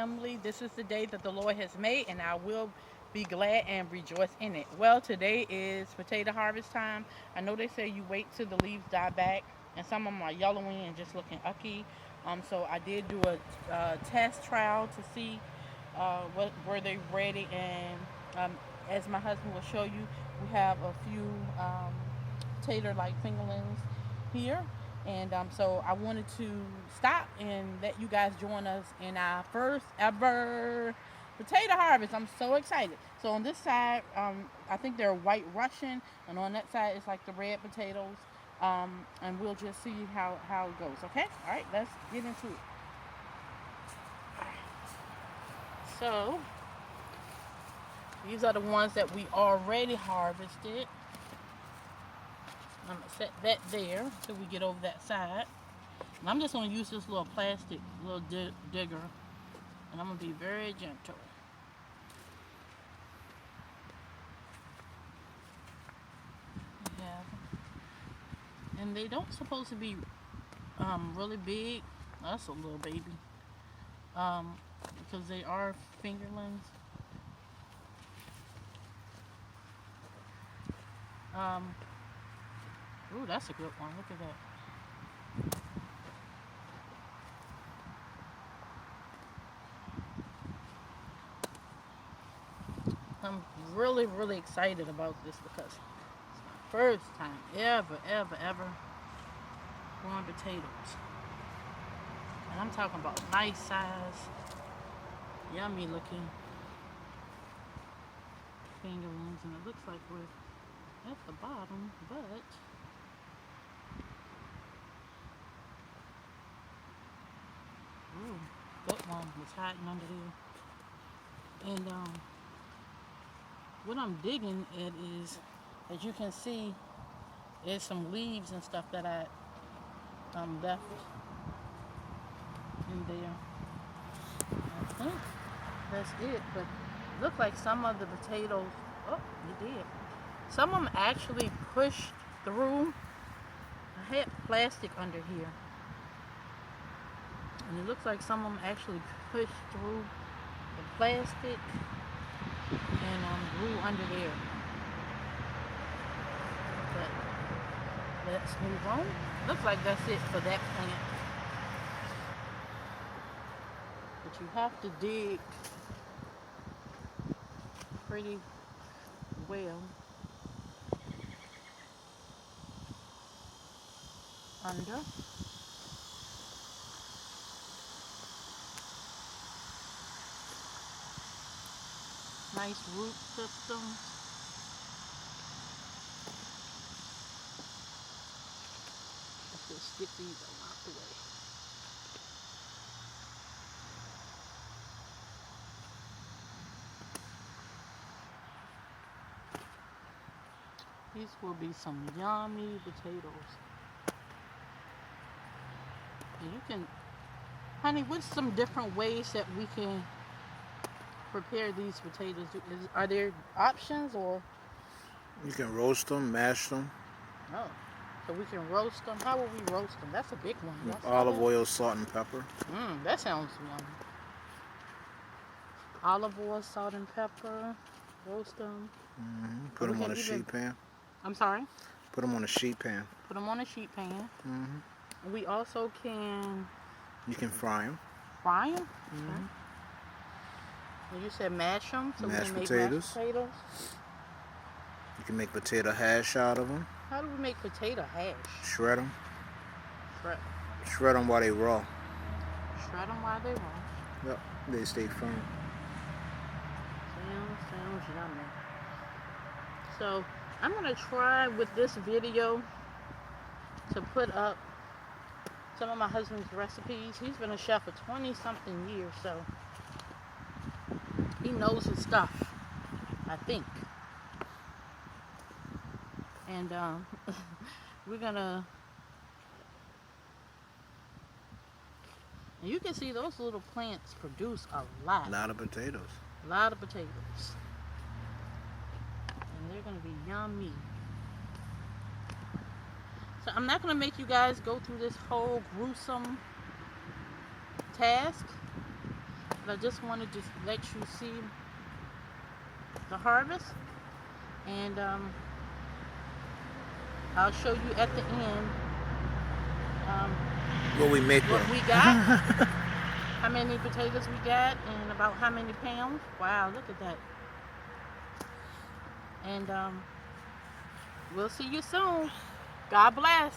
family. This is the day that the Lord has made, and I will be glad and rejoice in it. Well, today is potato harvest time. I know they say you wait till the leaves die back, and some of them are yellowing and just looking ucky. So I did do a test trial to see were they ready, and um, as my husband will show you, we have a few potato like fingerlings here. And so I wanted to stop and let you guys join us in our first ever potato harvest. I'm so excited. So on this side, I think they're white Russian, and on that side it's like the red potatoes. And we'll just see how it goes. Okay? All right, let's get into it. So these are the ones that we already harvested. I'm gonna set that there until we get over that side. And I'm just gonna use this little plastic little digger, and I'm gonna be very gentle. And they don't supposed to be really big. That's a little baby. Because they are fingerlings. Ooh, that's a good one. Look at that. I'm really, really excited about this because it's my first time ever growing potatoes. And I'm talking about nice size, yummy looking fingerlings. And it looks like we're at the bottom, but ooh, that one was hiding under there. And what I'm digging at is, as you can see, there's some leaves and stuff that I left in there. I think that's it, but it looked like some of the potatoes, oh, it did. Some of them actually pushed through. I had plastic under here, and it looks like some of them actually pushed through the plastic and grew under there. But let's move on. Looks like that's it for that plant. But you have to dig pretty well under. Nice root system. Let's just get these out the way. These will be some yummy potatoes. And you can, honey, what's some different ways that we can prepare these potatoes? Are there options, or you can roast them, mash them? Oh, so we can roast them. How will we roast them? That's a big one. With olive oil, salt, and pepper. That sounds yummy. Olive oil, salt, and pepper. Roast them. Put them on a sheet pan. I'm sorry? Put them on a sheet pan. Put them on a sheet pan. We also can... You can fry them. Fry them? Okay. And you said mash them? So mashed we can make potatoes. Mashed potatoes. You can make potato hash out of them. How do we make potato hash? Shred them. Shred them while they raw. Shred them while they raw. Yep, they stay firm. Sounds yummy. So I'm gonna try with this video to put up some of my husband's recipes. He's been a chef for 20-something years, so he knows his stuff, I think. And we're gonna, and you can see those little plants produce a lot. A lot of potatoes. A lot of potatoes. And they're gonna be yummy. So I'm not gonna make you guys go through this whole gruesome task. I just wanted to let you see the harvest, and I'll show you at the end What we make what with 'em. we got, how many potatoes we got, and about how many pounds. Wow, look at that. And we'll see you soon. God bless.